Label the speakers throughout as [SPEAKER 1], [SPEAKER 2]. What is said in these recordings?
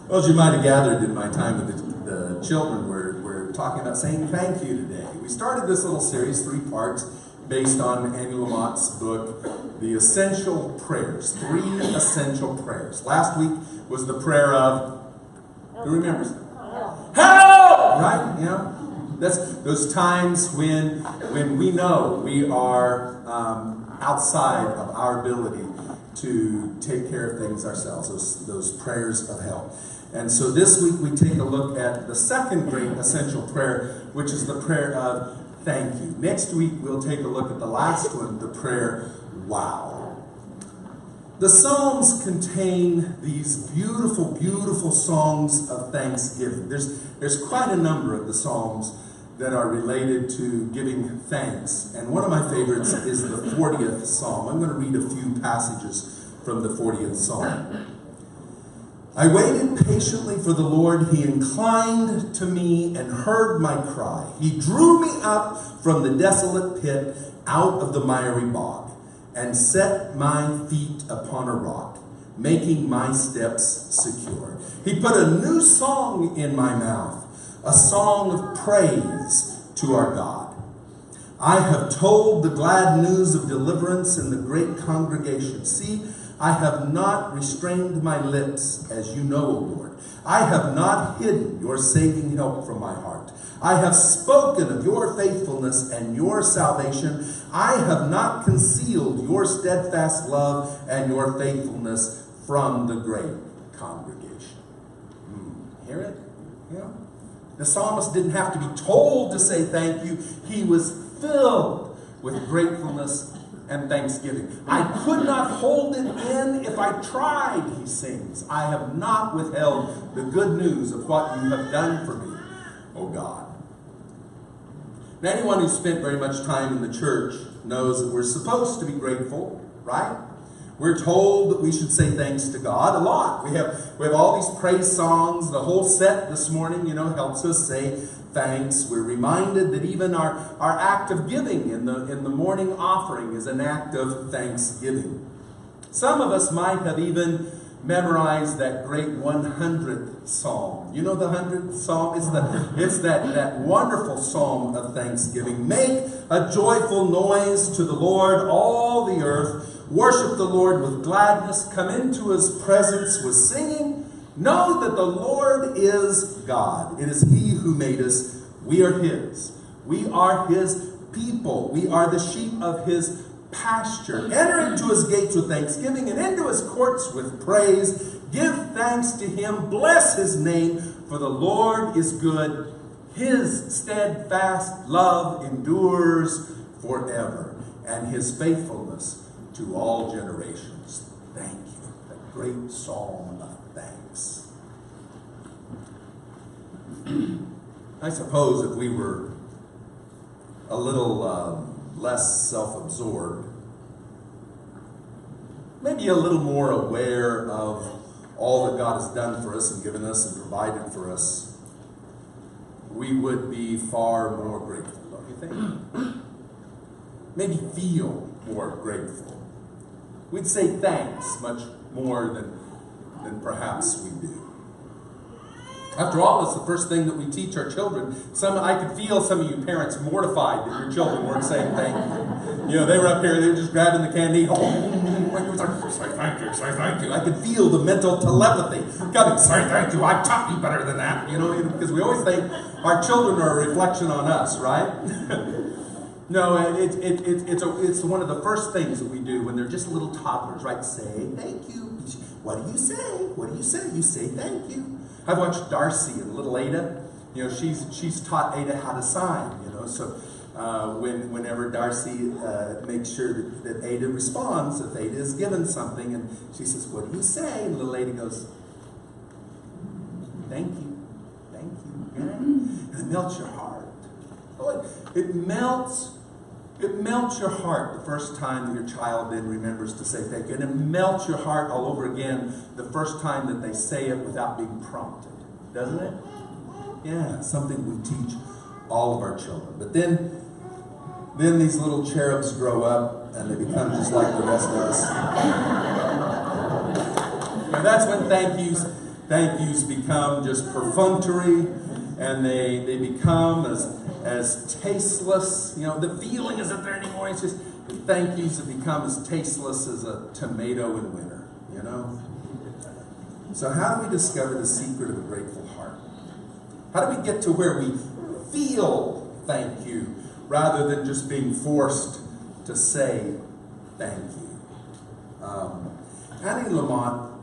[SPEAKER 1] Well, as you might have gathered in my time with the children, we're talking about saying thank you today. We started this little series, 3 parts, based on Annie Lamont's book, The Essential Prayers, 3 essential prayers. Last week was the prayer of, who remembers? Help! Right? You know, that's those times when we know we are outside of our ability to take care of things ourselves, those prayers of help. And so this week we take a look at the second great essential prayer, which is the prayer of thank you. Next week we'll take a look at the last one, the prayer, wow. The Psalms contain these beautiful, beautiful songs of thanksgiving. There's quite a number of the Psalms that are related to giving thanks. And one of my favorites is the 40th Psalm. I'm going to read a few passages from the 40th Psalm. I waited patiently for the Lord. He inclined to me and heard my cry. He drew me up from the desolate pit, out of the miry bog, and set my feet upon a rock, making my steps secure. He put a new song in my mouth, a song of praise to our God. I have told the glad news of deliverance in the great congregation. See, I have not restrained my lips, as you know, O Lord. I have not hidden your saving help from my heart. I have spoken of your faithfulness and your salvation. I have not concealed your steadfast love and your faithfulness from the great congregation. Hear it? Yeah. The psalmist didn't have to be told to say thank you. He was filled with gratefulness and thanksgiving. I could not hold it in if I tried, he sings. I have not withheld the good news of what you have done for me, O God. Now, anyone who's spent very much time in the church knows that we're supposed to be grateful, right? We're told that we should say thanks to God a lot. We have all these praise songs. The whole set this morning, helps us say thanks. We're reminded that even our act of giving in the morning offering is an act of thanksgiving. Some of us might have even memorized that great 100th Psalm. You know the 100th Psalm? It's that wonderful psalm of thanksgiving. Make a joyful noise to the Lord, all the earth. Worship the Lord with gladness. Come into his presence with singing. Know that the Lord is God. It is he who made us. We are his. We are his people. We are the sheep of his pasture. Enter into his gates with thanksgiving and into his courts with praise. Give thanks to him. Bless his name, for the Lord is good. His steadfast love endures forever, and his faithfulness to all generations. Thank you. A great psalm of thanks. I suppose if we were a little less self-absorbed, maybe a little more aware of all that God has done for us and given us and provided for us, we would be far more grateful, don't you think? Maybe feel more grateful. We'd say thanks much more than perhaps we do. After all, it's the first thing that we teach our children. I could feel some of you parents mortified that your children weren't saying thank you. They were up here, they were just grabbing the candy. Say thank you, say thank you. I could feel the mental telepathy. God, say thank you, I taught you better than that. Because we always think our children are a reflection on us, right? No, it's one of the first things that we do when they're just little toddlers, right? Say thank you. What do you say? What do you say? You say thank you. I've watched Darcy and little Ada. She's taught Ada how to sign. So whenever Darcy makes sure that Ada responds, if Ada is given something, and she says, "What do you say?" And little Ada goes, "Thank you, thank you." And it melts your heart. It melts your heart the first time that your child then remembers to say thank you. And it melts your heart all over again the first time that they say it without being prompted. Doesn't it? Yeah, something we teach all of our children. But then these little cherubs grow up and they become just like the rest of us. And that's when thank yous thank yous become just perfunctory, and they become as tasteless. You know, the feeling isn't there anymore. It's just the thank yous have become as tasteless as a tomato in winter, you know? So how do we discover the secret of a grateful heart? How do we get to where we feel thank you rather than just being forced to say thank you? Annie Lamott,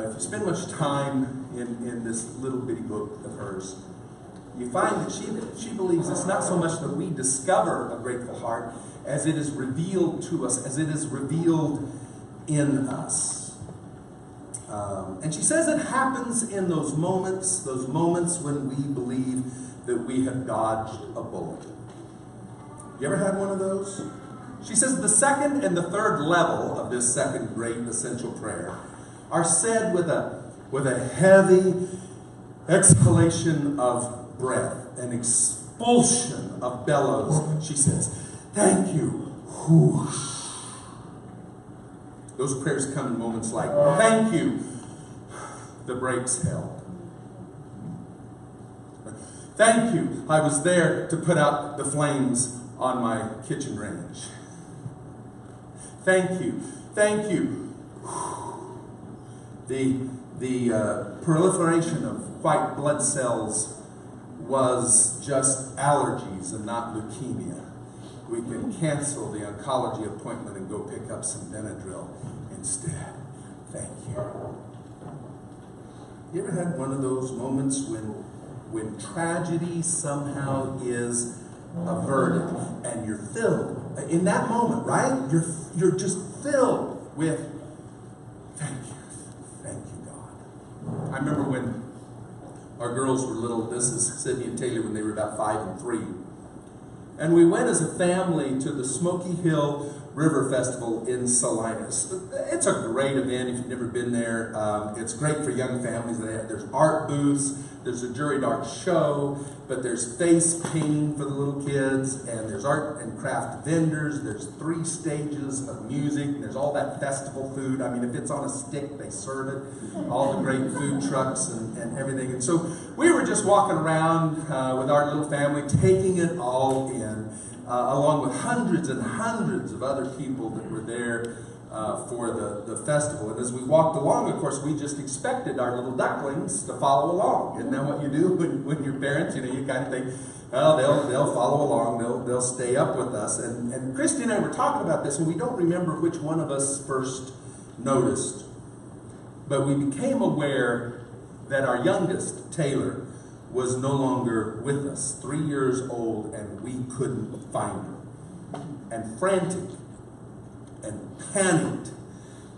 [SPEAKER 1] if you spend much time in this little bitty book of hers, you find that she believes it's not so much that we discover a grateful heart as it is revealed to us, as it is revealed in us. And she says it happens in those moments when we believe that we have dodged a bullet. You ever had one of those? She says the second and the third level of this second great essential prayer are said with a heavy exhalation of breath, an expulsion of bellows. She says, thank you. Whew. Those prayers come in moments like, thank you. The brakes held. Thank you. I was there to put out the flames on my kitchen range. Thank you. Thank you. The proliferation of white blood cells was just allergies and not leukemia. We can cancel the oncology appointment and go pick up some Benadryl instead. Thank you. You ever had one of those moments when tragedy somehow is averted and you're filled in that moment, right? You're just filled with thank you, God. I remember when our girls were little. This is Sydney and Taylor when they were about 5 and 3, and we went as a family to the Smoky Hill River Festival in Salinas. It's a great event if you've never been there. It's great for young families. There's art booths, there's a juried art show, but there's face painting for the little kids, and there's art and craft vendors. There's 3 stages of music, and there's all that festival food. I mean, if it's on a stick, they serve it. All the great food trucks and everything. And so we were just walking around with our little family, taking it all in. Along with hundreds and hundreds of other people that were there for the festival. And as we walked along, of course, we just expected our little ducklings to follow along. Isn't that what you do when you're parents? You know, you kind of think, well, they'll follow along, they'll stay up with us. And Christy and I were talking about this, and we don't remember which one of us first noticed. But we became aware that our youngest, Taylor, was no longer with us, 3 years old, and we couldn't find her. And frantic and panicked,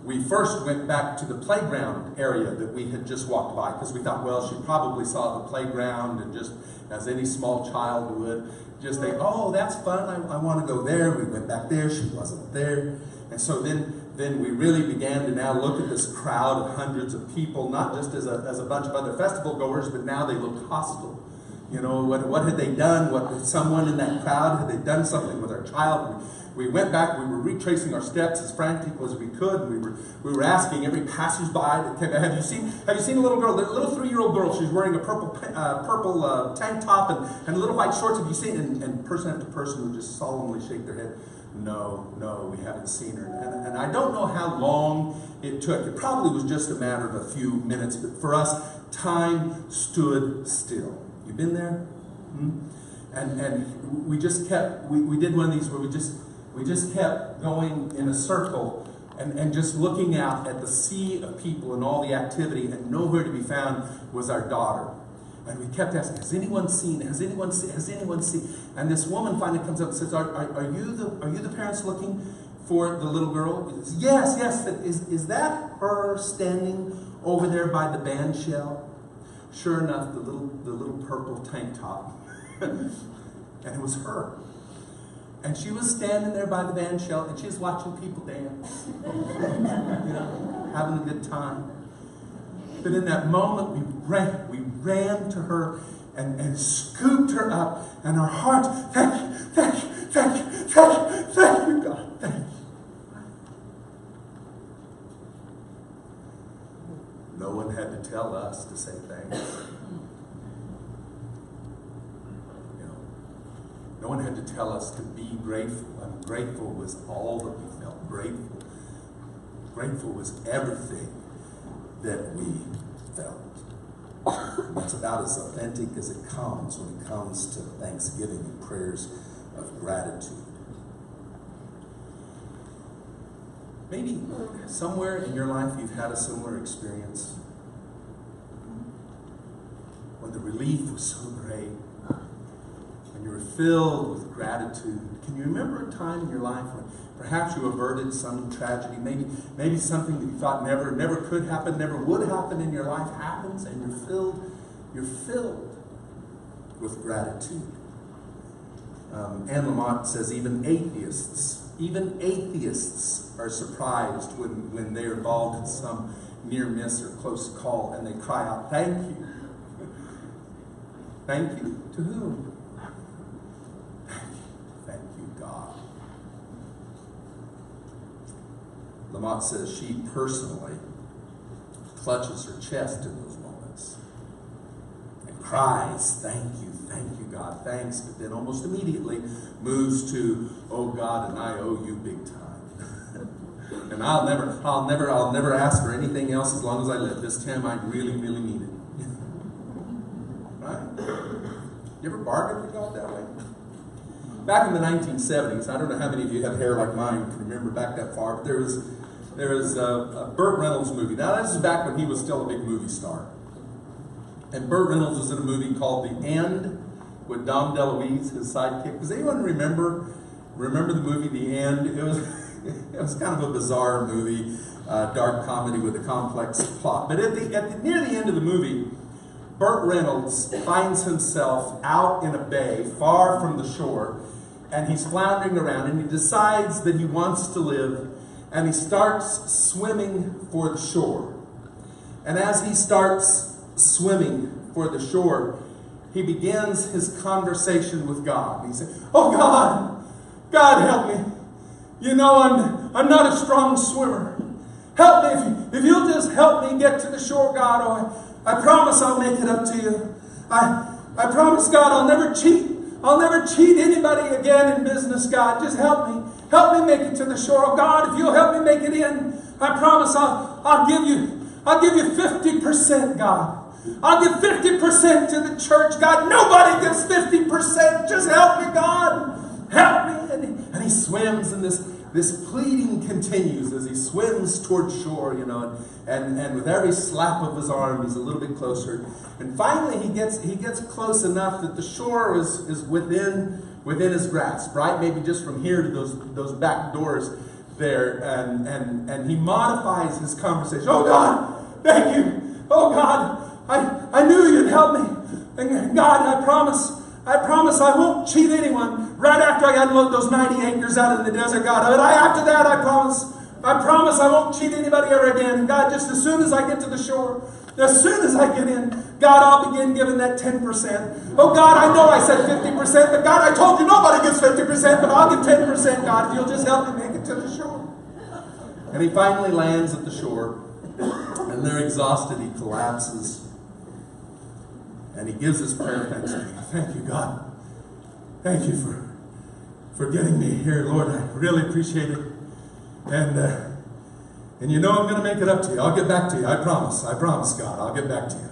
[SPEAKER 1] we first went back to the playground area that we had just walked by, because we thought, well, she probably saw the playground, and just as any small child would, just think, oh, that's fun, I want to go there. We went back there, she wasn't there. And so then we really began to now look at this crowd of hundreds of people, not just as a bunch of other festival goers, but now they looked hostile. You know, what had they done? Someone in that crowd, had they done something with our child? We went back, we were retracing our steps as frantic as we could. We were asking every passersby that came, have you seen a little girl, a little 3-year-old girl? She's wearing a purple tank top and little white shorts. Have you seen? And person after person would just solemnly shake their head. No, we haven't seen her. And I don't know how long it took. It probably was just a matter of a few minutes, but for us, time stood still. You been there? And we just kept, we did one of these where we just kept going in a circle and just looking out at the sea of people and all the activity, and nowhere to be found was our daughter. And we kept asking, has anyone seen? Has anyone seen? Has anyone seen? And this woman finally comes up and says, are you the parents looking for the little girl? Says, yes. Is that her standing over there by the band shell? Sure enough, the little purple tank top. And it was her. And she was standing there by the band shell, and she was watching people dance. You know, having a good time. But in that moment, we ran to her and scooped her up, and our hearts, thank you, God, thank you. No one had had to tell us to say thanks. You know, no one had to tell us to be grateful. I mean, grateful was all that we felt. Grateful was everything that we felt. And it's about as authentic as it comes when it comes to thanksgiving and prayers of gratitude. Maybe somewhere in your life you've had a similar experience when the relief was so great, when you were filled with gratitude. Can you remember a time in your life when perhaps you averted some tragedy, maybe something that you thought never could happen, never would happen in your life happens, and you're filled with gratitude. Anne Lamott says even atheists are surprised when they're involved in some near miss or close call, and they cry out, "Thank you." Thank you to whom? Thank you, God. Lamott says she personally clutches her chest in those moments and cries, "Thank you, God, thanks," but then almost immediately moves to, "Oh God, and I owe you big time. And I'll never ask for anything else as long as I live. This time I really mean it." Right? You ever bargain with God that way? Back in the 1970s, I don't know how many of you have hair like mine can remember back that far, but there was a Burt Reynolds movie. Now this is back when he was still a big movie star. And Burt Reynolds was in a movie called The End with Dom DeLuise, his sidekick. Does anyone remember the movie The End? It was kind of a bizarre movie, dark comedy with a complex plot. But near the end of the movie, Burt Reynolds finds himself out in a bay far from the shore, and he's floundering around, and he decides that he wants to live, and he starts swimming for the shore. And as he starts swimming for the shore, he begins his conversation with God. He said, "Oh God help me. You know I'm not a strong swimmer. Help me, if you'll just help me get to the shore, God. Oh, I promise I'll make it up to you. I promise, God, I'll never cheat. I'll never cheat anybody again in business, God. Just help me. Help me make it to the shore. Oh God, if you'll help me make it in, I promise I'll give you 50%, God. I'll give 50% to the church, God. Nobody gives 50%. Just help me, God. Help me." And he swims, and this pleading continues as he swims toward shore, you know, and with every slap of his arm, he's a little bit closer. And finally, he gets close enough that the shore is within his grasp, right? Maybe just from here to those back doors there. And he modifies his conversation. "Oh God, thank you. Oh God, I knew you'd help me. And God, I promise I won't cheat anyone. Right after I got those 90 acres out in the desert, God, but after that, I promise I won't cheat anybody ever again. And God, just as soon as I get to the shore, as soon as I get in, God, I'll begin giving that 10%. Oh God, I know I said 50%, but God, I told you nobody gets 50%, but I'll give 10%, God, if you'll just help me make it to the shore." And he finally lands at the shore, and they're exhausted. He collapses. And he gives his prayer of thanksgiving. "Thank you, God. Thank you for getting me here, Lord. I really appreciate it. And you know I'm going to make it up to you. I'll get back to you. I promise, God. I'll get back to you."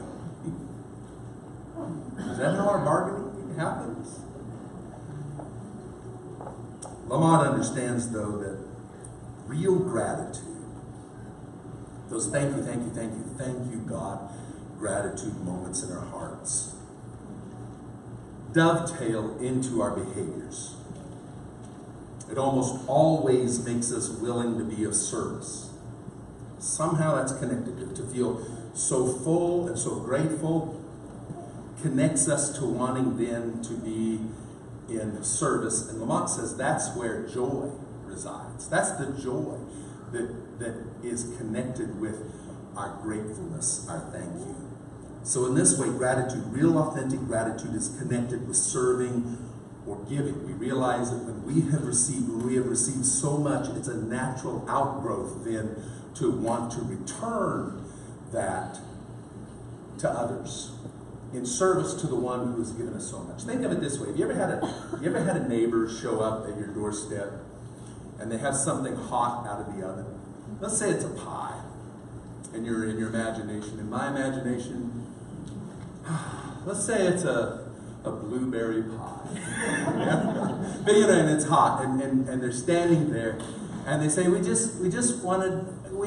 [SPEAKER 1] Is that how our bargaining happens? Lamont understands, though, that real gratitude, those thank you, God, gratitude moments in our hearts, dovetail into our behaviors. It almost always makes us willing to be of service. Somehow that's connected. To feel so full and so grateful connects us to wanting then to be in service. And Lamont says that's where joy resides. That's the joy that is connected with our gratefulness, our thank you. So in this way, gratitude, real authentic gratitude, is connected with serving or giving. We realize that when we have received so much, it's a natural outgrowth then to want to return that to others in service to the one who has given us so much. Think of it this way. Have you ever had a neighbor show up at your doorstep and they have something hot out of the oven? Let's say it's a pie. And you're in your imagination. In my imagination, let's say it's a blueberry pie. But and it's hot, and they're standing there, and they say, we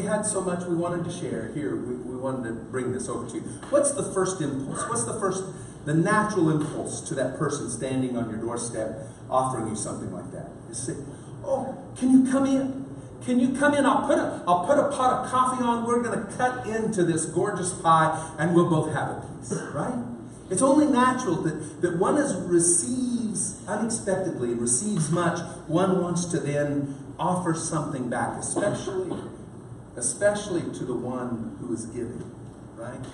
[SPEAKER 1] had so much we wanted to share. Here, we wanted to bring this over to you. What's the first impulse? What's the natural impulse to that person standing on your doorstep offering you something like that? You say, oh, can you come in? Can you come in? I'll put a pot of coffee on. We're going to cut into this gorgeous pie, and we'll both have a piece, right? It's only natural that one receives unexpectedly, receives much. One wants to then offer something back, especially to the one who is giving, right?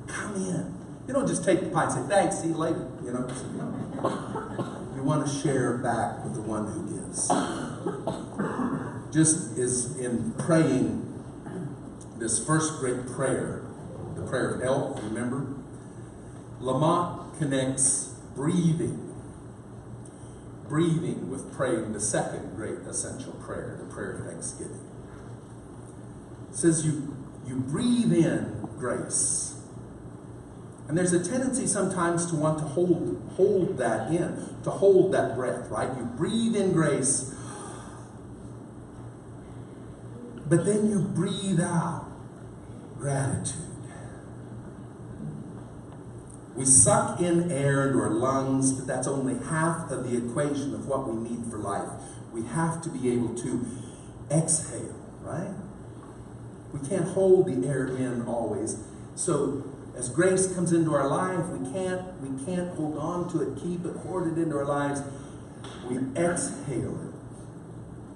[SPEAKER 1] Come in. You don't just take the pie and say, thanks, see you later. You want to share back with the one who gives. Just as in praying this first great prayer, the prayer of health, remember? Lamont connects breathing with praying the second great essential prayer, the prayer of thanksgiving. It says you breathe in grace. And there's a tendency sometimes to want to hold that in, to hold that breath, right? You breathe in grace, but then you breathe out gratitude. We suck in air into our lungs, but that's only half of the equation of what we need for life. We have to be able to exhale, right? We can't hold the air in always. So as grace comes into our life, we can't hold on to it, keep it, hoard it into our lives. We exhale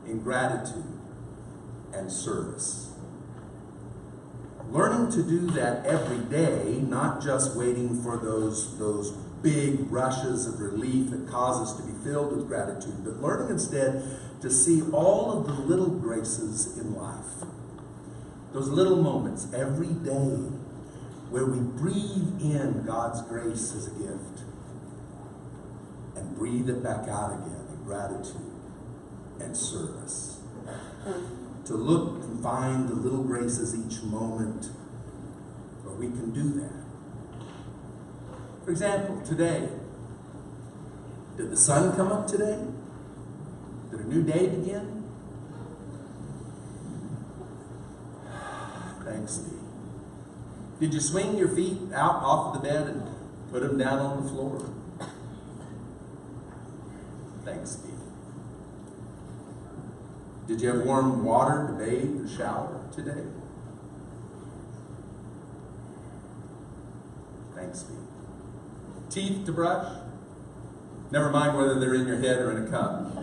[SPEAKER 1] it in gratitude and service. Learning to do that every day, not just waiting for those big rushes of relief that cause us to be filled with gratitude, but learning instead to see all of the little graces in life. Those little moments every day where we breathe in God's grace as a gift and breathe it back out again in gratitude and service. To look and find the little graces each moment where we can do that. For example, today, did the sun come up today? Did a new day begin? Thanks be. Did you swing your feet out off of the bed and put them down on the floor? Thanks be. Did you have warm water to bathe or shower today? Thanks be. Teeth to brush? Never mind whether they're in your head or in a cup.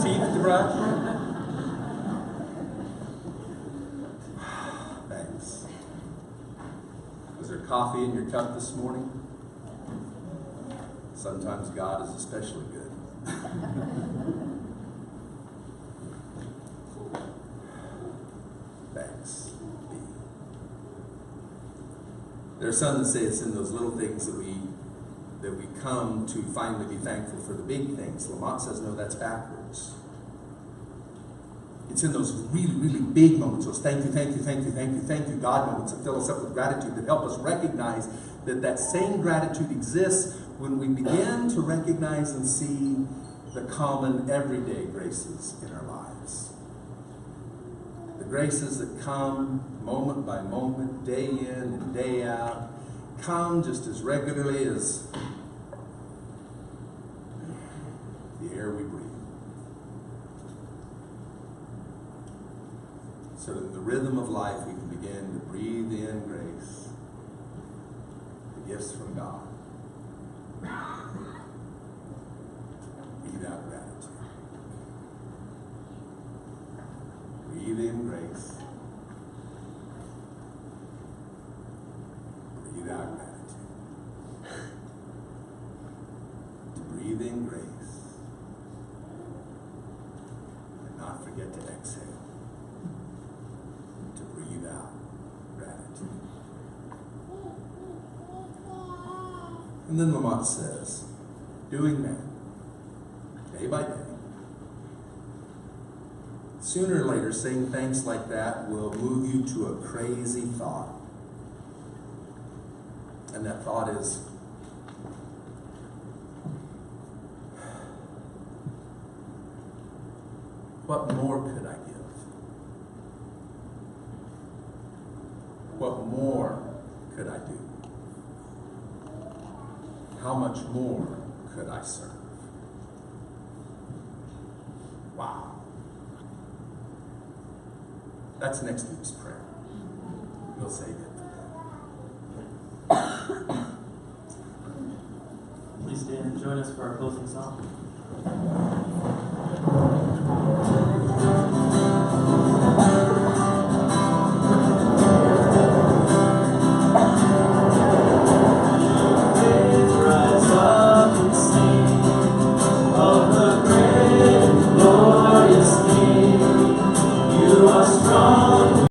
[SPEAKER 1] Teeth to brush? Thanks. Was there coffee in your cup this morning? Sometimes God is especially good. Thanks be. There are some that say it's in those little things that we come to finally be thankful for the big things. Lamont says, no, that's backwards. It's in those really, really big moments, those thank you, thank you, thank you, thank you, thank you, God moments that fill us up with gratitude, that help us recognize that same gratitude exists when we begin to recognize and see the common everyday graces in our lives. The graces that come moment by moment, day in and day out, come just as regularly as the air we breathe. So in the rhythm of life, we can begin to breathe in grace, the gifts from God. Breathe out gratitude. Breathe in grace. Breathe out gratitude. To breathe in grace and not forget to exhale. To breathe out gratitude. And then Lamont says, doing that, day by day, sooner or later, saying thanks like that will move you to a crazy thought. And that thought is, what more could I give? What more could I do? How much more could I serve? Wow. That's next week's prayer. We'll save it.
[SPEAKER 2] Please stand and join us for our closing song.